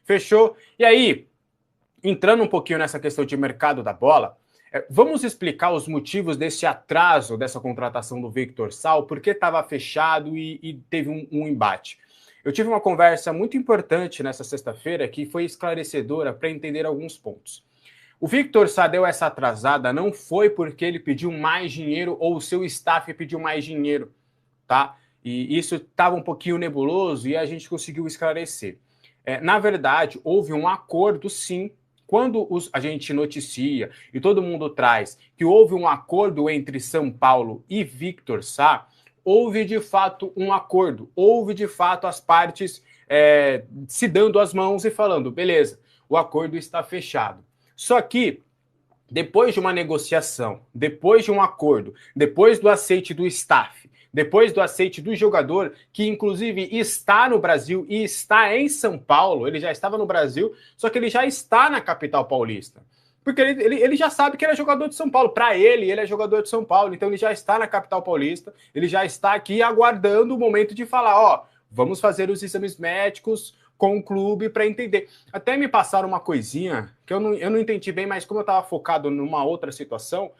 Fechou? E aí, entrando um pouquinho nessa questão de mercado da bola, vamos explicar os motivos desse atraso dessa contratação do Victor Sá, por que estava fechado e teve um embate. Eu tive uma conversa muito importante nessa sexta-feira que foi esclarecedora para entender alguns pontos. O Victor Sá deu essa atrasada não foi porque ele pediu mais dinheiro ou o seu staff pediu mais dinheiro, tá? E isso estava um pouquinho nebuloso e a gente conseguiu esclarecer. Na verdade, houve um acordo, sim. Quando a gente noticia e todo mundo traz que houve um acordo entre São Paulo e Victor Sá, houve de fato um acordo, houve de fato as partes se dando as mãos e falando, beleza, o acordo está fechado. Só que, depois de uma negociação, depois de um acordo, depois do aceite do staff, depois do aceite do jogador, que inclusive está no Brasil e está em São Paulo, ele já estava no Brasil, só que ele já está na capital paulista. Porque ele já sabe que ele é jogador de São Paulo. Para ele é jogador de São Paulo, então ele já está na capital paulista, ele já está aqui aguardando o momento de falar, ó, vamos fazer os exames médicos com o clube para entender. Até me passaram uma coisinha que eu não entendi bem, mas como eu estava focado numa outra situação,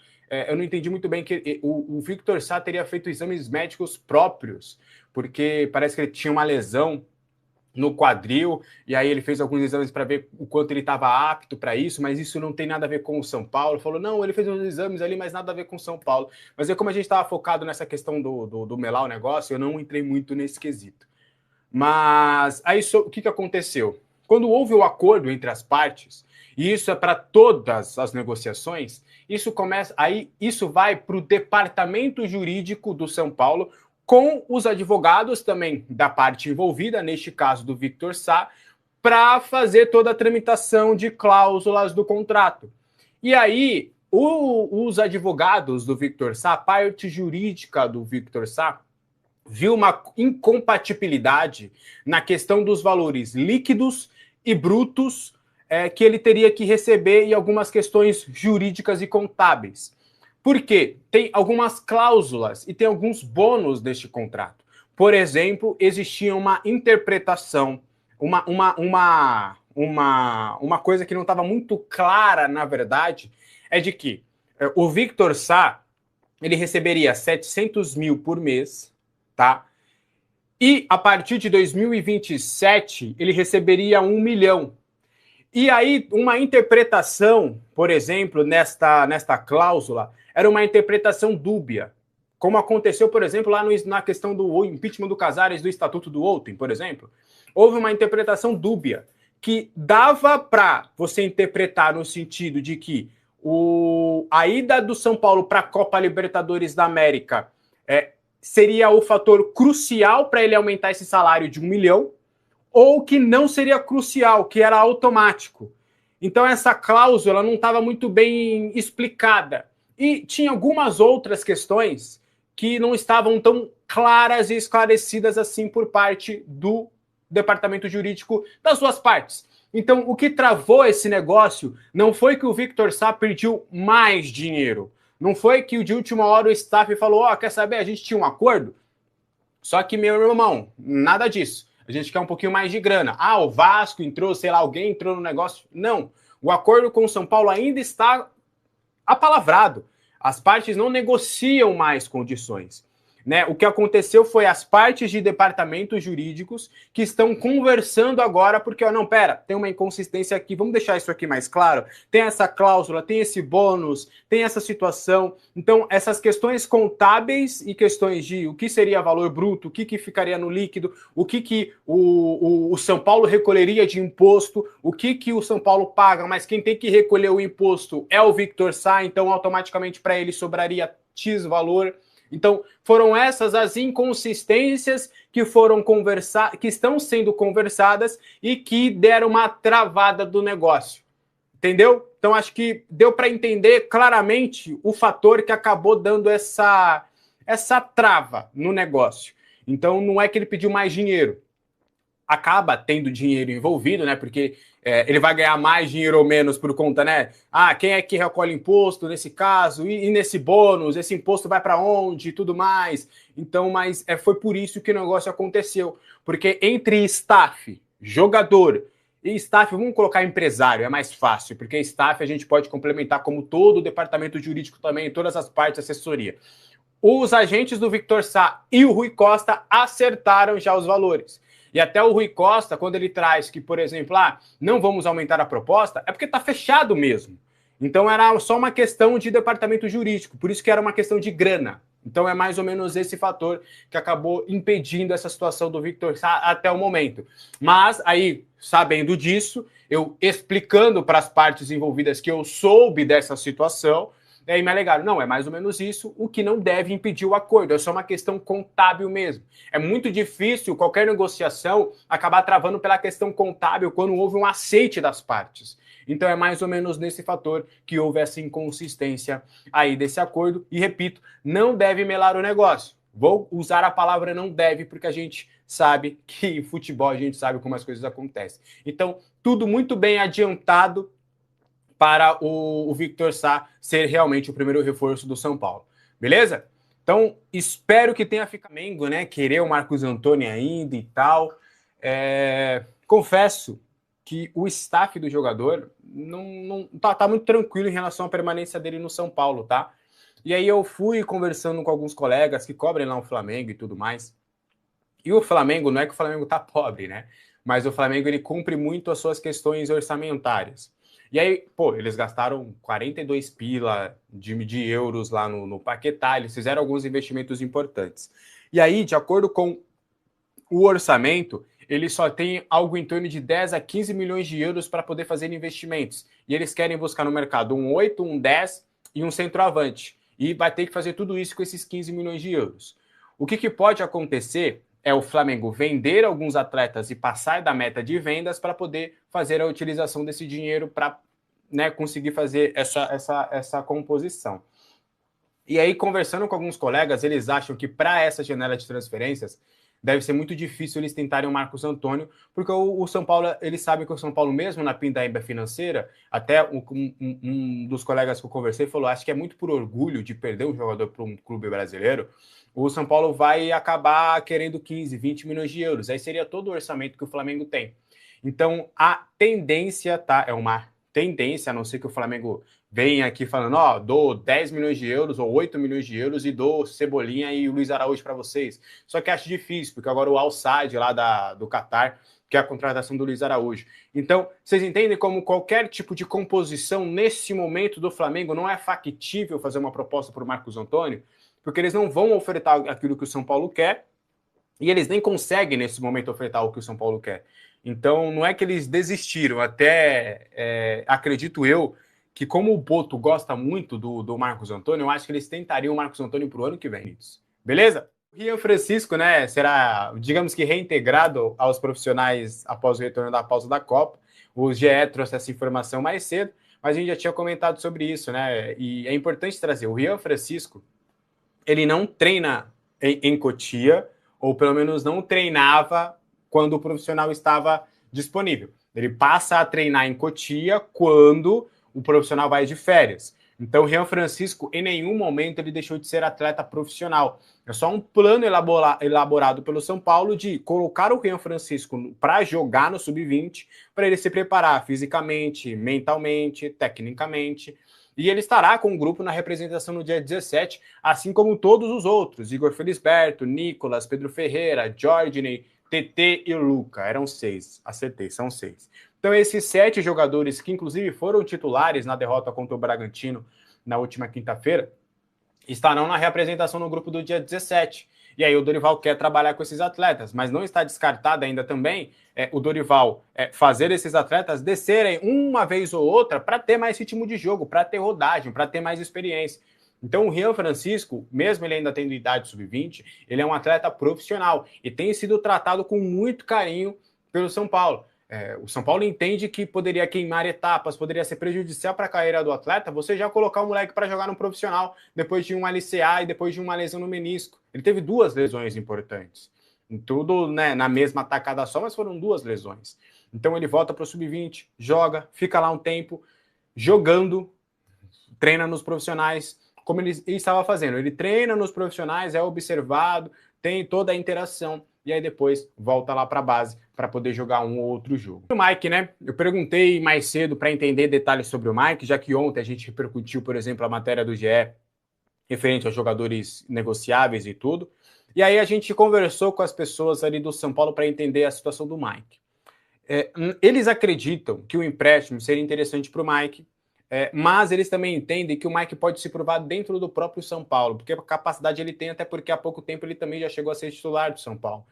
eu não entendi muito bem que o Victor Sá teria feito exames médicos próprios, porque parece que ele tinha uma lesão no quadril, e aí ele fez alguns exames para ver o quanto ele estava apto para isso, mas isso não tem nada a ver com o São Paulo. Falou, não, ele fez uns exames ali, mas nada a ver com o São Paulo. Mas como a gente estava focado nessa questão do melar o negócio, eu não entrei muito nesse quesito. Mas aí o que aconteceu? Quando houve o acordo entre as partes, e isso é para todas as negociações, isso vai para o departamento jurídico do São Paulo, com os advogados também da parte envolvida, neste caso do Victor Sá, para fazer toda a tramitação de cláusulas do contrato. E aí, os advogados do Victor Sá, a parte jurídica do Victor Sá, viu uma incompatibilidade na questão dos valores líquidos e brutos que ele teria que receber em algumas questões jurídicas e contábeis. Por quê? Tem algumas cláusulas e tem alguns bônus deste contrato. Por exemplo, existia uma interpretação, uma coisa que não estava muito clara, na verdade, é de que o Victor Sá ele receberia 700 mil por mês, tá? E a partir de 2027 ele receberia 1 milhão. E aí uma interpretação, por exemplo, nesta cláusula, era uma interpretação dúbia, como aconteceu, por exemplo, lá na questão do impeachment do Casares do Estatuto do Outem, por exemplo. Houve uma interpretação dúbia, que dava para você interpretar no sentido de que a ida do São Paulo para a Copa Libertadores da América seria o fator crucial para ele aumentar esse salário de 1 milhão, ou que não seria crucial, que era automático. Então essa cláusula não estava muito bem explicada. E tinha algumas outras questões que não estavam tão claras e esclarecidas assim por parte do departamento jurídico das duas partes. Então o que travou esse negócio não foi que o Victor Sá pediu mais dinheiro. Não foi que de última hora o staff falou, quer saber, a gente tinha um acordo? Só que, meu irmão, nada disso. A gente quer um pouquinho mais de grana. O Vasco entrou, sei lá, alguém entrou no negócio. Não. O acordo com o São Paulo ainda está apalavrado. As partes não negociam mais condições. Né? O que aconteceu foi as partes de departamentos jurídicos que estão conversando agora, porque, não, pera, tem uma inconsistência aqui, vamos deixar isso aqui mais claro. Tem essa cláusula, tem esse bônus, tem essa situação. Então, essas questões contábeis e questões de o que seria valor bruto, o que ficaria no líquido, o que o São Paulo recolheria de imposto, o que o São Paulo paga, mas quem tem que recolher o imposto é o Victor Sá, então automaticamente para ele sobraria X valor. Então, foram essas as inconsistências que que estão sendo conversadas e que deram uma travada do negócio. Entendeu? Então, acho que deu para entender claramente o fator que acabou dando essa trava no negócio. Então, não é que ele pediu mais dinheiro. Acaba tendo dinheiro envolvido, né? Porque ele vai ganhar mais dinheiro ou menos por conta, né? Quem é que recolhe imposto nesse caso? E nesse bônus? Esse imposto vai para onde? E tudo mais. Então, mas foi por isso que o negócio aconteceu. Porque entre staff, jogador E staff, vamos colocar empresário, é mais fácil, porque staff a gente pode complementar como todo o departamento jurídico também, todas as partes, assessoria. Os agentes do Victor Sá e o Rui Costa acertaram já os valores. E até o Rui Costa, quando ele traz que, por exemplo, não vamos aumentar a proposta, é porque está fechado mesmo. Então era só uma questão de departamento jurídico, por isso que era uma questão de grana. Então é mais ou menos esse fator que acabou impedindo essa situação do Victor Sá até o momento. Mas aí, sabendo disso, eu explicando para as partes envolvidas que eu soube dessa situação, aí me alegaram, não, é mais ou menos isso, o que não deve impedir o acordo, é só uma questão contábil mesmo. É muito difícil qualquer negociação acabar travando pela questão contábil quando houve um aceite das partes. Então é mais ou menos nesse fator que houve essa inconsistência aí desse acordo. E repito, não deve melar o negócio. Vou usar a palavra não deve, porque a gente sabe que futebol, a gente sabe como as coisas acontecem. Então, tudo muito bem adiantado para o Victor Sá ser realmente o primeiro reforço do São Paulo. Beleza? Então, espero que tenha ficado Flamengo, né? Querer o Marcos Antônio ainda e tal. Confesso que o staff do jogador não tá muito tranquilo em relação à permanência dele no São Paulo, tá? E aí eu fui conversando com alguns colegas que cobrem lá o Flamengo e tudo mais. E o Flamengo, não é que o Flamengo tá pobre, né? Mas o Flamengo, ele cumpre muito as suas questões orçamentárias. E aí, pô, eles gastaram 42 pila de euros lá no Paquetá, eles fizeram alguns investimentos importantes. E aí, de acordo com o orçamento, ele só tem algo em torno de 10 a 15 milhões de euros para poder fazer investimentos. E eles querem buscar no mercado um 8, um 10 e um centroavante. E vai ter que fazer tudo isso com esses 15 milhões de euros. O que pode acontecer é o Flamengo vender alguns atletas e passar da meta de vendas para poder fazer a utilização desse dinheiro para, né, conseguir fazer essa composição. E aí, conversando com alguns colegas, eles acham que para essa janela de transferências deve ser muito difícil eles tentarem o Marcos Antônio, porque o São Paulo, eles sabem que o São Paulo, mesmo na pindaíba financeira, até um dos colegas que eu conversei falou, acho que é muito por orgulho de perder um jogador para um clube brasileiro, o São Paulo vai acabar querendo 15, 20 milhões de euros. Aí seria todo o orçamento que o Flamengo tem. Então, a tendência, tá? É uma tendência, a não ser que o Flamengo venha aqui falando, dou 10 milhões de euros ou 8 milhões de euros e dou Cebolinha e o Luiz Araújo para vocês. Só que acho difícil, porque agora o Al-Sadd lá do Qatar quer a contratação do Luiz Araújo. Então, vocês entendem como qualquer tipo de composição nesse momento do Flamengo não é factível fazer uma proposta para o Marcos Antônio? Porque eles não vão ofertar aquilo que o São Paulo quer e eles nem conseguem, nesse momento, ofertar o que o São Paulo quer. Então, não é que eles desistiram, até acredito eu que como o Boto gosta muito do Marcos Antônio, eu acho que eles tentariam o Marcos Antônio para o ano que vem. Beleza? O Rian Francisco, né, será, digamos que, reintegrado aos profissionais após o retorno da pausa da Copa. O GE trouxe essa informação mais cedo, mas a gente já tinha comentado sobre isso, né? E é importante trazer. O Rian Francisco, ele não treina em Cotia, ou pelo menos não treinava quando o profissional estava disponível. Ele passa a treinar em Cotia quando o profissional vai de férias. Então, o Rian Francisco, em nenhum momento, ele deixou de ser atleta profissional. É só um plano elaborado pelo São Paulo de colocar o Rian Francisco para jogar no Sub-20, para ele se preparar fisicamente, mentalmente, tecnicamente. E ele estará com o grupo na representação no dia 17, assim como todos os outros. Igor Felisberto, Nicolas, Pedro Ferreira, Jorginho, TT e Luca. Eram 6. Acertei, são 6. Então, esses 7 jogadores, que inclusive foram titulares na derrota contra o Bragantino na última quinta-feira, estarão na representação no grupo do dia 17. E aí o Dorival quer trabalhar com esses atletas, mas não está descartado ainda também o Dorival fazer esses atletas descerem uma vez ou outra para ter mais ritmo de jogo, para ter rodagem, para ter mais experiência. Então o Rian Francisco, mesmo ele ainda tendo idade sub-20, ele é um atleta profissional e tem sido tratado com muito carinho pelo São Paulo. O São Paulo entende que poderia queimar etapas, poderia ser prejudicial para a carreira do atleta, você já colocar o moleque para jogar no profissional depois de um LCA e depois de uma lesão no menisco. Ele teve 2 lesões importantes. Tudo, né, na mesma tacada só, mas foram 2 lesões. Então ele volta para o sub-20, joga, fica lá um tempo, jogando, treina nos profissionais, como ele estava fazendo. Ele treina nos profissionais, é observado, tem toda a interação. e aí depois volta lá para a base para poder jogar um ou outro jogo. O Mike, né? Eu perguntei mais cedo para entender detalhes sobre o Mike, já que ontem a gente repercutiu, por exemplo, a matéria do GE referente aos jogadores negociáveis e tudo. E aí a gente conversou com as pessoas ali do São Paulo para entender a situação do Mike. Eles acreditam que o empréstimo seria interessante para o Mike, mas eles também entendem que o Mike pode se provar dentro do próprio São Paulo, porque a capacidade ele tem, até porque há pouco tempo ele também já chegou a ser titular do São Paulo.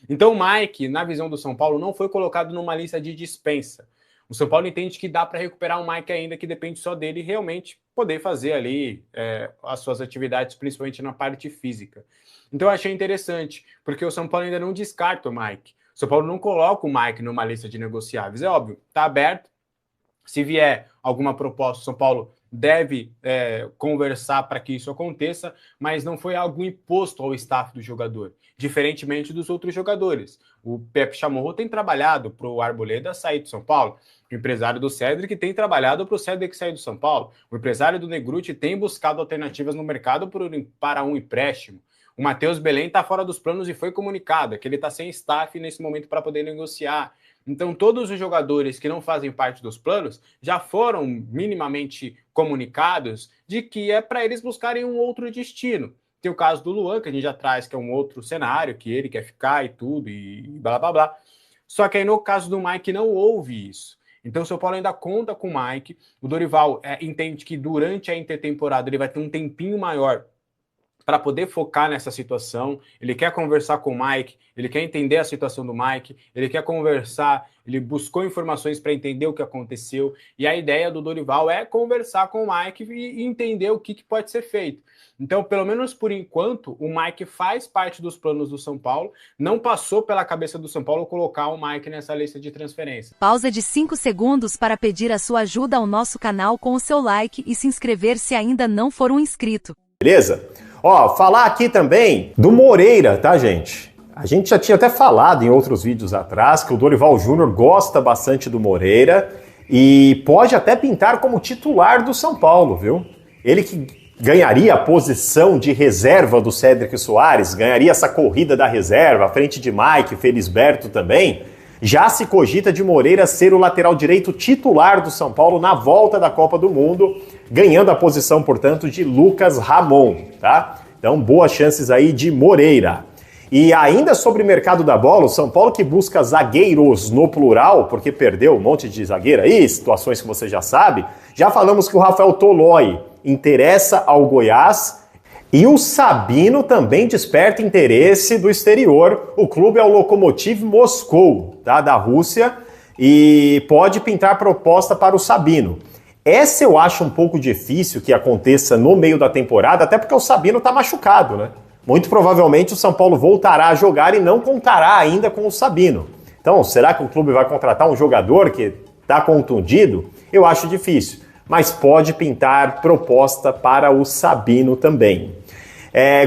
Então o Mike, na visão do São Paulo, não foi colocado numa lista de dispensa. O São Paulo entende que dá para recuperar o Mike ainda, que depende só dele realmente poder fazer ali as suas atividades, principalmente na parte física. Então eu achei interessante, porque o São Paulo ainda não descarta o Mike. O São Paulo não coloca o Mike numa lista de negociáveis. É óbvio, está aberto. Se vier alguma proposta, o São Paulo deve conversar para que isso aconteça, mas não foi algo imposto ao staff do jogador, diferentemente dos outros jogadores. O Pepe Chamorro tem trabalhado para o Arboleda sair do São Paulo, o empresário do Cedric tem trabalhado para o Cedric sair do São Paulo, o empresário do Negruti tem buscado alternativas no mercado para um empréstimo. O Matheus Belém está fora dos planos e foi comunicado que ele está sem staff nesse momento para poder negociar. Então, todos os jogadores que não fazem parte dos planos já foram minimamente comunicados de que é para eles buscarem um outro destino. Tem o caso do Luan, que a gente já traz, que é um outro cenário, que ele quer ficar e tudo, e blá, blá, blá. Só que aí no caso do Mike não houve isso. Então o São Paulo ainda conta com o Mike. O Dorival entende que durante a intertemporada ele vai ter um tempinho maior para poder focar nessa situação. Ele quer conversar com o Mike, ele quer entender a situação do Mike, ele quer conversar, ele buscou informações para entender o que aconteceu, e a ideia do Dorival é conversar com o Mike e entender o que pode ser feito. Então, pelo menos por enquanto, o Mike faz parte dos planos do São Paulo, não passou pela cabeça do São Paulo colocar o Mike nessa lista de transferência. Pausa de 5 segundos para pedir a sua ajuda ao nosso canal com o seu like e se inscrever se ainda não for um inscrito. Beleza? Ó, falar aqui também do Moreira, tá, gente? A gente já tinha até falado em outros vídeos atrás que o Dorival Júnior gosta bastante do Moreira e pode até pintar como titular do São Paulo, viu? Ele que ganharia a posição de reserva do Cédric Soares, ganharia essa corrida da reserva, à frente de Mike, Felisberto também. Já se cogita de Moreira ser o lateral direito titular do São Paulo na volta da Copa do Mundo, ganhando a posição, portanto, de Lucas Ramon, tá? Então, boas chances aí de Moreira. E ainda sobre o mercado da bola, o São Paulo que busca zagueiros no plural, porque perdeu um monte de zagueiro aí, situações que você já sabe. Já falamos que o Rafael Tolói interessa ao Goiás e o Sabino também desperta interesse do exterior. O clube é o Lokomotiv Moscou, tá, da Rússia, e pode pintar proposta para o Sabino. Essa eu acho um pouco difícil que aconteça no meio da temporada, até porque o Sabino tá machucado, né? Muito provavelmente o São Paulo voltará a jogar e não contará ainda com o Sabino. Então, será que o clube vai contratar um jogador que está contundido? Eu acho difícil, mas pode pintar proposta para o Sabino também.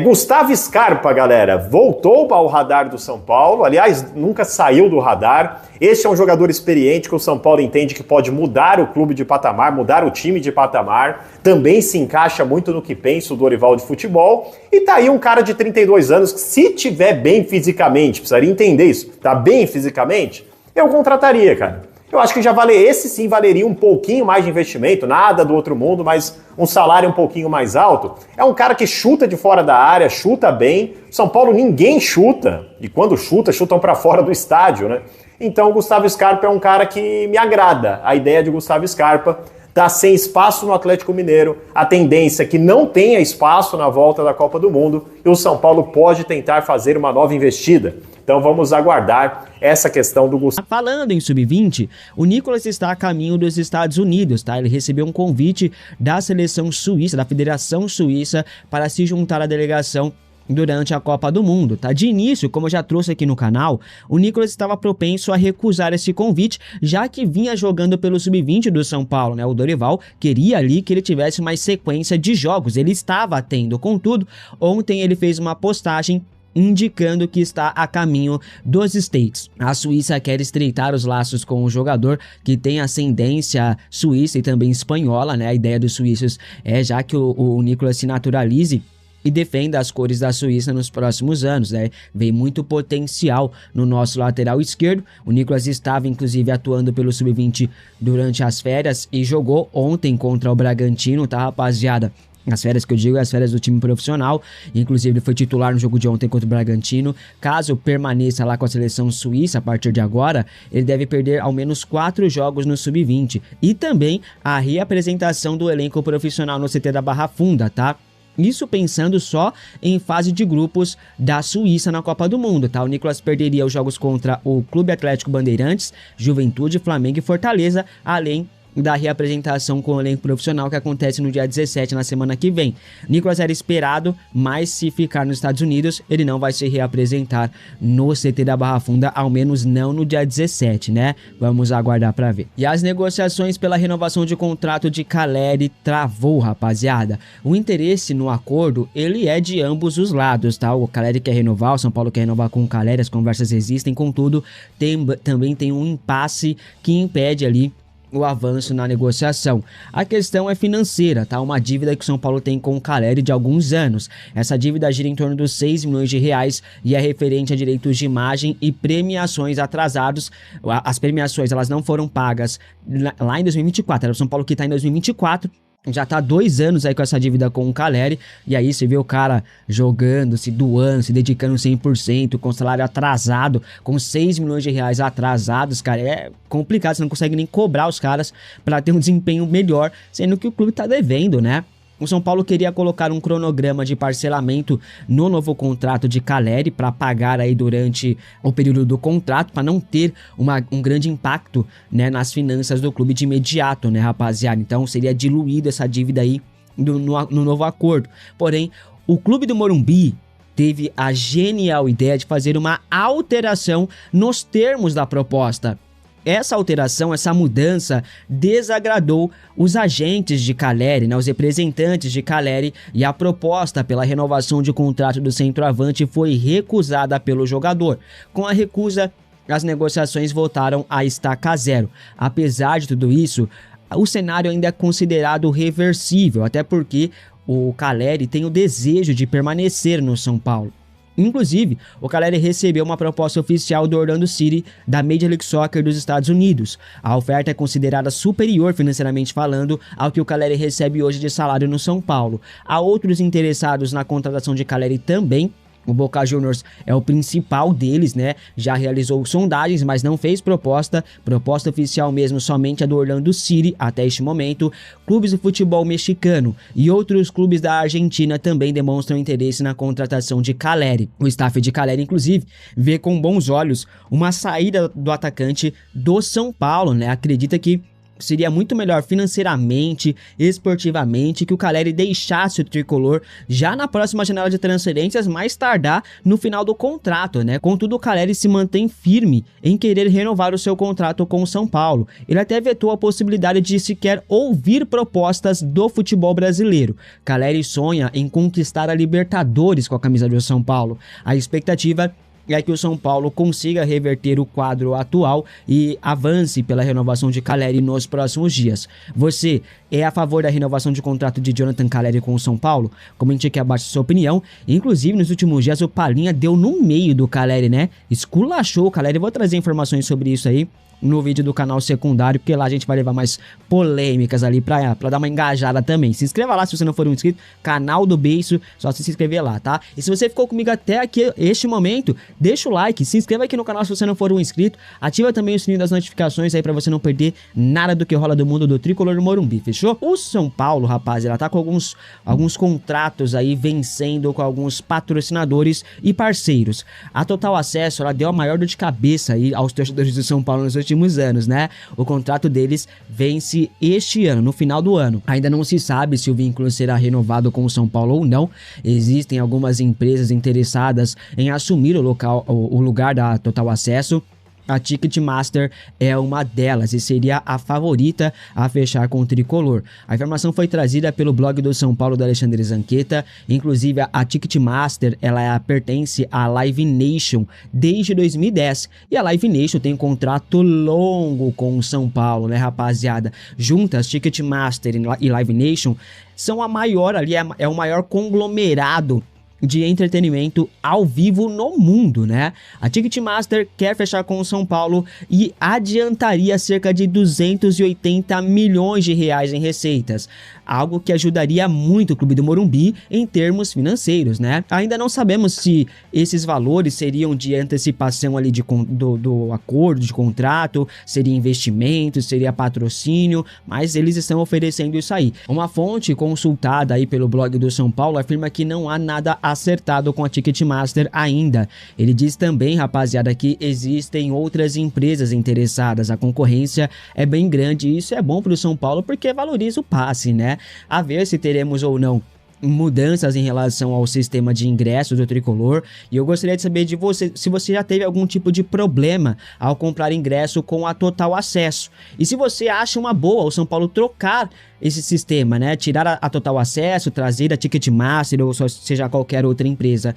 Gustavo Scarpa, galera, voltou ao radar do São Paulo, aliás, nunca saiu do radar. Este é um jogador experiente que o São Paulo entende que pode mudar o clube de patamar, mudar o time de patamar, também se encaixa muito no que pensa o Dorival de futebol, e tá aí um cara de 32 anos que, se tiver bem fisicamente, precisaria entender isso, tá bem fisicamente, eu contrataria, cara. Eu acho que esse sim valeria um pouquinho mais de investimento, nada do outro mundo, mas um salário um pouquinho mais alto. É um cara que chuta de fora da área, chuta bem. São Paulo ninguém chuta, e quando chutam para fora do estádio, né? Então o Gustavo Scarpa é um cara que me agrada. A ideia de Gustavo Scarpa tá sem espaço no Atlético Mineiro, a tendência é que não tenha espaço na volta da Copa do Mundo, e o São Paulo pode tentar fazer uma nova investida. Então vamos aguardar essa questão do Gustavo. Falando em sub-20, o Nicolas está a caminho dos Estados Unidos, tá? Ele recebeu um convite da seleção suíça, da Federação Suíça, para se juntar à delegação durante a Copa do Mundo, tá? De início, como eu já trouxe aqui no canal, o Nicolas estava propenso a recusar esse convite, já que vinha jogando pelo sub-20 do São Paulo, né? O Dorival queria ali que ele tivesse mais sequência de jogos, ele estava tendo. Contudo, ontem ele fez uma postagem indicando que está a caminho dos States. A Suíça quer estreitar os laços com o jogador que tem ascendência suíça e também espanhola, né? A ideia dos suíços é já que o Nicolas se naturalize e defenda as cores da Suíça nos próximos anos, né? Vem muito potencial no nosso lateral esquerdo. O Nicolas estava, inclusive, atuando pelo Sub-20 durante as férias e jogou ontem contra o Bragantino, tá, rapaziada? As férias que eu digo é as férias do time profissional. Inclusive, ele foi titular no jogo de ontem contra o Bragantino. Caso permaneça lá com a seleção suíça a partir de agora, ele deve perder ao menos 4 jogos no Sub-20. E também a reapresentação do elenco profissional no CT da Barra Funda, tá? Isso pensando só em fase de grupos da Suíça na Copa do Mundo, tá? O Nicolas perderia os jogos contra o Clube Atlético Bandeirantes, Juventude, Flamengo e Fortaleza, além da reapresentação com o elenco profissional que acontece no dia 17, na semana que vem. Nicolas era esperado, mas se ficar nos Estados Unidos, ele não vai se reapresentar no CT da Barra Funda, ao menos não no dia 17, né? Vamos aguardar para ver. E as negociações pela renovação de contrato de Caleri travou, rapaziada. O interesse no acordo, ele é de ambos os lados, tá? O Caleri quer renovar, o São Paulo quer renovar com o Caleri, as conversas existem, contudo, também tem um impasse que impede ali o avanço na negociação. A questão é financeira, tá? Uma dívida que o São Paulo tem com o Caleri de alguns anos. Essa dívida gira em torno dos 6 milhões de reais e é referente a direitos de imagem e premiações atrasados. As premiações, elas não foram pagas lá em 2024, era o São Paulo que tá em 2024. Já tá 2 anos aí com essa dívida com o Caleri, e aí você vê o cara jogando, se doando, se dedicando 100%, com salário atrasado, com 6 milhões de reais atrasados, cara, é complicado, você não consegue nem cobrar os caras pra ter um desempenho melhor, sendo que o clube tá devendo, né? O São Paulo queria colocar um cronograma de parcelamento no novo contrato de Caleri para pagar aí durante o período do contrato, para não ter um grande impacto, né, nas finanças do clube de imediato, né, rapaziada? Então seria diluído essa dívida aí no novo acordo. Porém, o clube do Morumbi teve a genial ideia de fazer uma alteração nos termos da proposta. Essa alteração, essa mudança desagradou os agentes de Caleri, né, os representantes de Caleri, e a proposta pela renovação de contrato do centroavante foi recusada pelo jogador. Com a recusa, as negociações voltaram a estaca zero. Apesar de tudo isso, o cenário ainda é considerado reversível, até porque o Caleri tem o desejo de permanecer no São Paulo. Inclusive, o Caleri recebeu uma proposta oficial do Orlando City da Major League Soccer dos Estados Unidos. A oferta é considerada superior financeiramente falando ao que o Caleri recebe hoje de salário no São Paulo. Há outros interessados na contratação de Caleri também. O Boca Juniors é o principal deles, né? Já realizou sondagens, mas não fez proposta. Proposta oficial mesmo somente a do Orlando City até este momento. Clubes do futebol mexicano e outros clubes da Argentina também demonstram interesse na contratação de Caleri. O staff de Caleri, inclusive, vê com bons olhos uma saída do atacante do São Paulo, né? Acredita que seria muito melhor financeiramente, esportivamente, que o Caleri deixasse o tricolor já na próxima janela de transferências, mais tardar no final do contrato, né? Contudo, o Caleri se mantém firme em querer renovar o seu contrato com o São Paulo. Ele até vetou a possibilidade de sequer ouvir propostas do futebol brasileiro. Caleri sonha em conquistar a Libertadores com a camisa do São Paulo. A expectativa é que o São Paulo consiga reverter o quadro atual e avance pela renovação de Caleri nos próximos dias. Você é a favor da renovação de contrato de Jonathan Caleri com o São Paulo? Comente aqui abaixo a sua opinião. Inclusive, nos últimos dias, o Palinha deu no meio do Caleri, né? Esculachou o Caleri. Vou trazer informações sobre isso aí no vídeo do canal secundário, porque lá a gente vai levar mais polêmicas ali pra dar uma engajada também. Se inscreva lá se você não for um inscrito, canal do Beiço, só se inscrever lá, tá? E se você ficou comigo até aqui, este momento, deixa o like, se inscreva aqui no canal se você não for um inscrito, ativa também o sininho das notificações aí pra você não perder nada do que rola do mundo do Tricolor do Morumbi, fechou? O São Paulo, rapaz, ela tá com alguns contratos aí vencendo com alguns patrocinadores e parceiros. A Total Acesso, ela deu a maior dor de cabeça aí aos torcedores do São Paulo nos últimos anos, né? O contrato deles vence este ano, no final do ano. Ainda não se sabe se o vínculo será renovado com o São Paulo ou não. Existem algumas empresas interessadas em assumir o lugar da Total Acesso. a Ticketmaster é uma delas e seria a favorita a fechar com o tricolor. A informação foi trazida pelo blog do São Paulo do Alexandre Zanqueta. Inclusive, a Ticketmaster ela pertence à Live Nation desde 2010. E a Live Nation tem um contrato longo com o São Paulo, né, rapaziada? Juntas, Ticketmaster e Live Nation são a maior ali, é o maior conglomerado de entretenimento ao vivo no mundo, né? A Ticketmaster quer fechar com o São Paulo e adiantaria cerca de 280 milhões de reais em receitas, algo que ajudaria muito o Clube do Morumbi em termos financeiros, né? Ainda não sabemos se esses valores seriam de antecipação ali do acordo de contrato, seria investimento, seria patrocínio, mas eles estão oferecendo isso aí. Uma fonte consultada aí pelo blog do São Paulo afirma que não há nada acertado com a Ticketmaster ainda. Ele diz também, rapaziada, que existem outras empresas interessadas. A concorrência é bem grande e isso é bom para o São Paulo porque valoriza o passe, né? A ver se teremos ou não mudanças em relação ao sistema de ingressos do tricolor. E eu gostaria de saber de você se você já teve algum tipo de problema ao comprar ingresso com a Total Acesso. E se você acha uma boa o São Paulo trocar esse sistema, né? Tirar a Total Acesso, trazer a Ticketmaster ou seja qualquer outra empresa.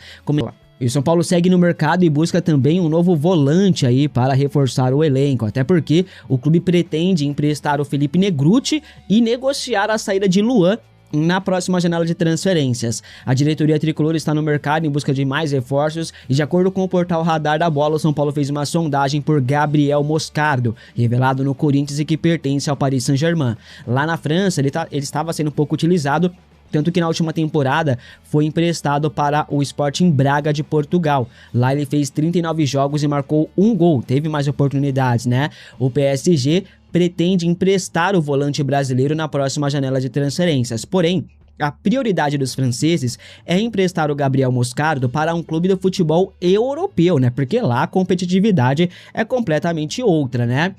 E o São Paulo segue no mercado e busca também um novo volante aí para reforçar o elenco, até porque o clube pretende emprestar o Felipe Negrutti e negociar a saída de Luan na próxima janela de transferências. A diretoria tricolor está no mercado em busca de mais reforços e, de acordo com o portal Radar da Bola, o São Paulo fez uma sondagem por Gabriel Moscardo, revelado no Corinthians e que pertence ao Paris Saint-Germain. Lá na França, ele estava sendo pouco utilizado, tanto que na última temporada foi emprestado para o Sporting Braga de Portugal. Lá ele fez 39 jogos e marcou um gol, teve mais oportunidades, né? O PSG pretende emprestar o volante brasileiro na próxima janela de transferências. Porém, a prioridade dos franceses é emprestar o Gabriel Moscardo para um clube do futebol europeu, né? Porque lá a competitividade é completamente outra, né?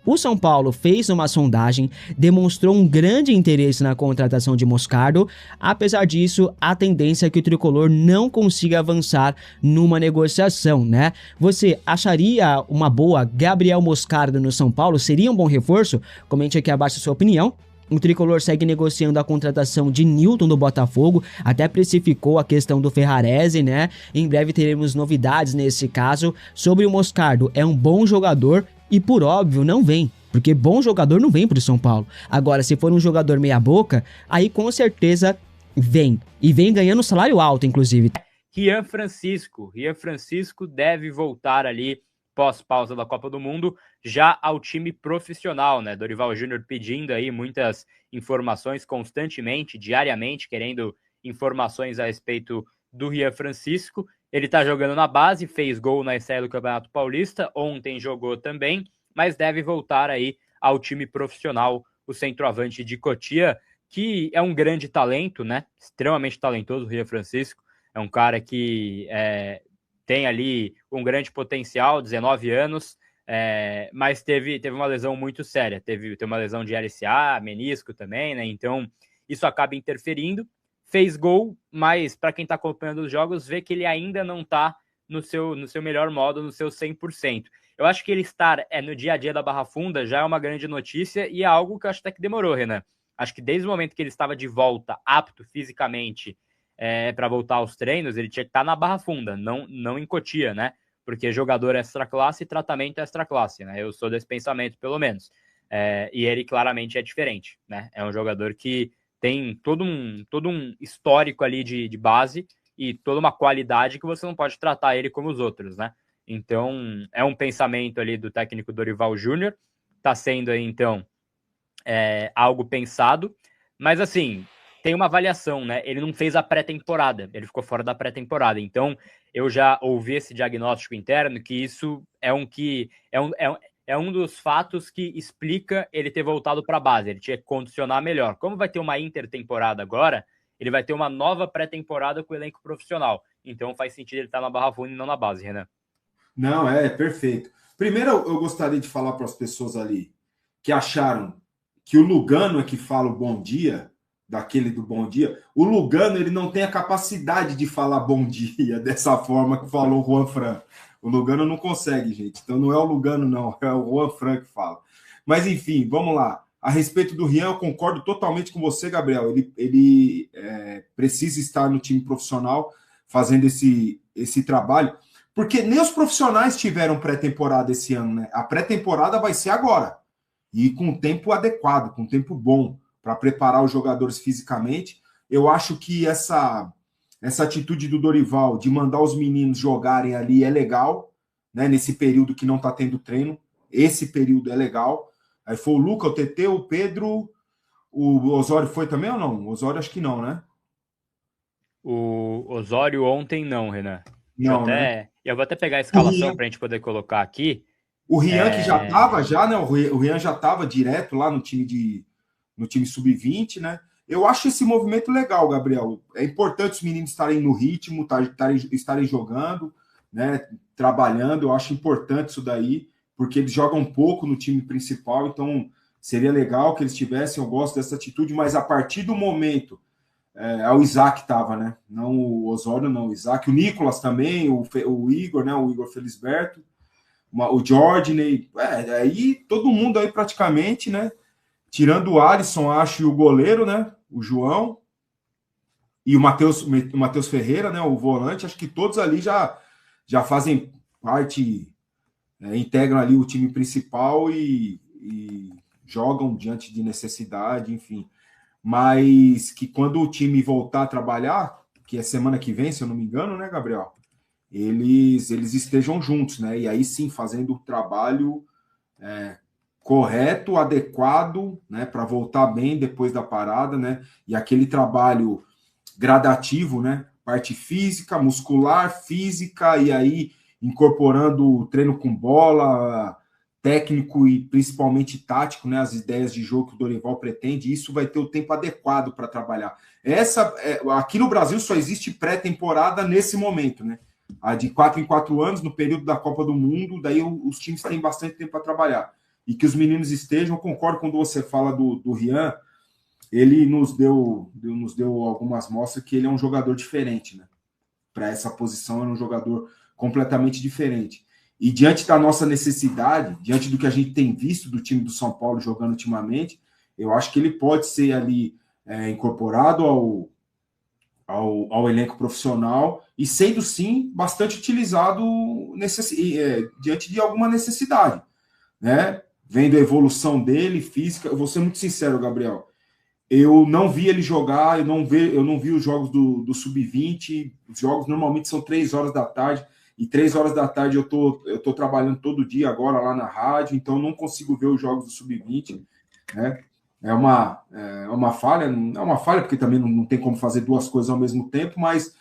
O São Paulo fez uma sondagem, demonstrou um grande interesse na contratação de Moscardo. Apesar disso, a tendência é que o tricolor não consiga avançar numa negociação, né? Você acharia uma boa Gabriel Moscardo no São Paulo? Seria um bom reforço? Comente aqui abaixo a sua opinião. O tricolor segue negociando a contratação de Newton do Botafogo, até precificou a questão do Ferrarese, né? Em breve teremos novidades nesse caso. Sobre o Moscardo, é um bom jogador e, por óbvio, não vem, porque bom jogador não vem para o São Paulo. Agora, se for um jogador meia boca, aí com certeza vem, e vem ganhando salário alto, inclusive. Rian Francisco deve voltar ali pós-pausa da Copa do Mundo, já ao time profissional, né? Dorival Júnior pedindo aí muitas informações constantemente, diariamente, querendo informações a respeito do Rian Francisco. Ele tá jogando na base, fez gol na estreia do Campeonato Paulista, ontem jogou também, mas deve voltar aí ao time profissional, o centroavante de Cotia, que é um grande talento, né? Extremamente talentoso, o Rian Francisco. É um cara que tem ali um grande potencial, 19 anos, mas teve uma lesão muito séria. Teve uma lesão de LCA, menisco também, né? Então, isso acaba interferindo. Fez gol, mas para quem está acompanhando os jogos, vê que ele ainda não está no seu melhor modo, no seu 100%. Eu acho que ele estar no dia a dia da Barra Funda já é uma grande notícia e é algo que eu acho até que demorou, Renan. Acho que desde o momento que ele estava de volta, apto fisicamente para voltar aos treinos, ele tinha que estar na Barra Funda, não em Cotia, né? Porque jogador extra classe e tratamento extra classe, né? Eu sou desse pensamento, pelo menos. E ele claramente é diferente, né? É um jogador que tem todo um histórico ali de base e toda uma qualidade que você não pode tratar ele como os outros, né? Então, é um pensamento ali do técnico Dorival Júnior, tá sendo aí, então, algo pensado, mas assim, tem uma avaliação, né? Ele não fez a pré-temporada, ele ficou fora da pré-temporada, então eu já ouvi esse diagnóstico interno que isso é um dos fatos que explica ele ter voltado para a base. Ele tinha que condicionar melhor. Como vai ter uma intertemporada agora, ele vai ter uma nova pré-temporada com o elenco profissional. Então faz sentido ele estar na Barra Funda e não na base, Renan. Não, perfeito. Primeiro eu gostaria de falar para as pessoas ali que acharam que o Lugano é que fala o bom dia, daquele do bom dia. O Lugano, ele não tem a capacidade de falar bom dia dessa forma que falou o Juan Fran. O Lugano não consegue, gente. Então não é o Lugano, não. É o Juan Fran que fala. Mas, enfim, vamos lá. A respeito do Rian, eu concordo totalmente com você, Gabriel. Ele precisa estar no time profissional fazendo esse trabalho, porque nem os profissionais tiveram pré-temporada esse ano, né? A pré-temporada vai ser agora, e com tempo adequado, com tempo bom, para preparar os jogadores fisicamente. Eu acho que essa atitude do Dorival de mandar os meninos jogarem ali é legal, né? Nesse período que não está tendo treino, esse período é legal. Aí foi o Luca, o TT, o Pedro, o Osório foi também ou não? O Osório acho que não, né? O Osório ontem não, Renan. Não, né? Eu vou até pegar a escalação para a gente poder colocar aqui. O Rian que já estava, né? O Rian já estava direto lá no time sub-20, né? Eu acho esse movimento legal, Gabriel. É importante os meninos estarem no ritmo, estarem jogando, né? Trabalhando. Eu acho importante isso daí, porque eles jogam um pouco no time principal, então seria legal que eles tivessem. Eu gosto dessa atitude, mas a partir do momento o Isaac estava, né? Não o Osório, não. O Isaac, o Nicolas também, o Igor, né? O Igor Felisberto, o Jordan, aí todo mundo aí praticamente, né? Tirando o Alisson, acho, e o goleiro, né? O João e o Matheus Ferreira, né? O volante, acho que todos ali já fazem parte, integram ali o time principal e jogam diante de necessidade, enfim. Mas que quando o time voltar a trabalhar, que é semana que vem, se eu não me engano, né, Gabriel? Eles estejam juntos, né? E aí sim, fazendo o trabalho correto, adequado, né? Para voltar bem depois da parada, né? E aquele trabalho gradativo, né? Parte física, muscular, física, e aí incorporando o treino com bola, técnico e principalmente tático, né? As ideias de jogo que o Dorival pretende, isso vai ter o tempo adequado para trabalhar. Aqui no Brasil só existe pré-temporada nesse momento, né? A de 4 em 4 anos, no período da Copa do Mundo, daí os times têm bastante tempo para trabalhar. E que os meninos estejam, concordo quando você fala do Rian, ele nos deu algumas mostras que ele é um jogador diferente, né? Para essa posição, é um jogador completamente diferente. E diante da nossa necessidade, diante do que a gente tem visto do time do São Paulo jogando ultimamente, eu acho que ele pode ser ali incorporado ao elenco profissional e sendo, sim, bastante utilizado diante de alguma necessidade, né? Vendo a evolução dele, física. Eu vou ser muito sincero, Gabriel. Eu não vi ele jogar, eu não vi os jogos do Sub-20. Os jogos normalmente são 3 horas da tarde. E 3 horas da tarde eu tô trabalhando todo dia agora lá na rádio, então não consigo ver os jogos do Sub-20, né? É uma falha, não é uma falha, porque também não tem como fazer duas coisas ao mesmo tempo, mas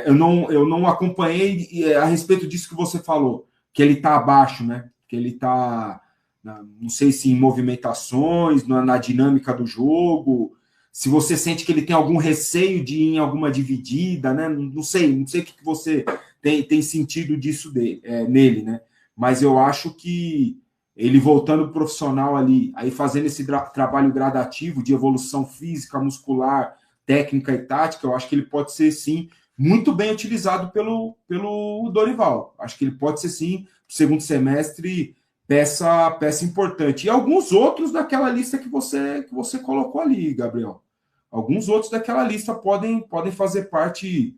eu não acompanhei a respeito disso que você falou, que ele está abaixo, né? Que ele está, não sei se em movimentações, na dinâmica do jogo, se você sente que ele tem algum receio de ir em alguma dividida, né? Não sei o que você tem sentido disso nele, né? Mas eu acho que ele voltando profissional ali, aí fazendo esse trabalho gradativo de evolução física, muscular, técnica e tática, eu acho que ele pode ser, sim, muito bem utilizado pelo Dorival. Acho que ele pode ser, sim, no segundo semestre, peça importante. E alguns outros daquela lista que você colocou ali, Gabriel. Alguns outros daquela lista podem fazer parte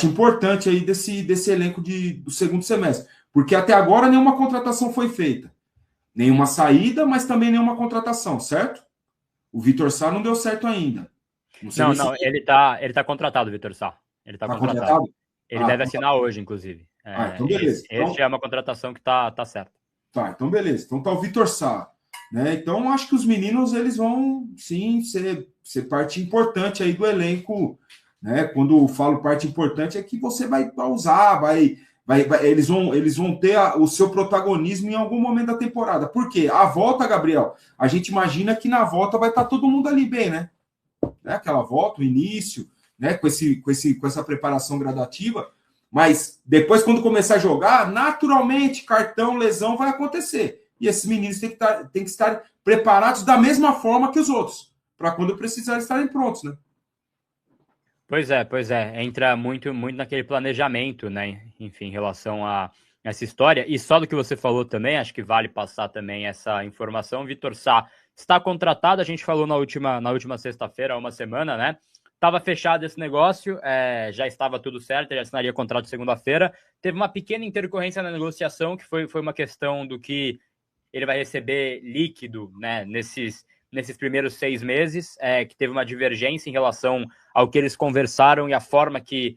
importante aí desse elenco do segundo semestre. Porque até agora nenhuma contratação foi feita. Nenhuma saída, mas também nenhuma contratação, certo? O Vitor Sá não deu certo ainda. Não, ele tá contratado, Vitor Sá. Ele tá contratado. Ele deve assinar hoje, inclusive. Então beleza. Esse é uma contratação que tá certa. Tá, então beleza. Então tá o Vitor Sá. Né? Então acho que os meninos eles vão, sim, ser parte importante aí do elenco. Né? Quando eu falo parte importante é que você vai usar, eles vão ter o seu protagonismo em algum momento da temporada. Por quê? A volta, Gabriel, a gente imagina que na volta vai estar todo mundo ali bem, né? Aquela volta, o início, né? Com essa preparação gradativa. Mas depois, quando começar a jogar, naturalmente, cartão, lesão vai acontecer. E esses meninos têm que estar preparados da mesma forma que os outros, para quando precisar estarem prontos, né? Pois é. Entra muito naquele planejamento, né? Enfim, em relação a essa história. E só do que você falou também, acho que vale passar também essa informação. Vitor Sá está contratado, a gente falou na última sexta-feira, há uma semana, né? Estava fechado esse negócio, já estava tudo certo, ele assinaria contrato segunda-feira. Teve uma pequena intercorrência na negociação, que foi uma questão do que ele vai receber líquido, né, nesses primeiros 6 meses, que teve uma divergência em relação ao que eles conversaram e a forma que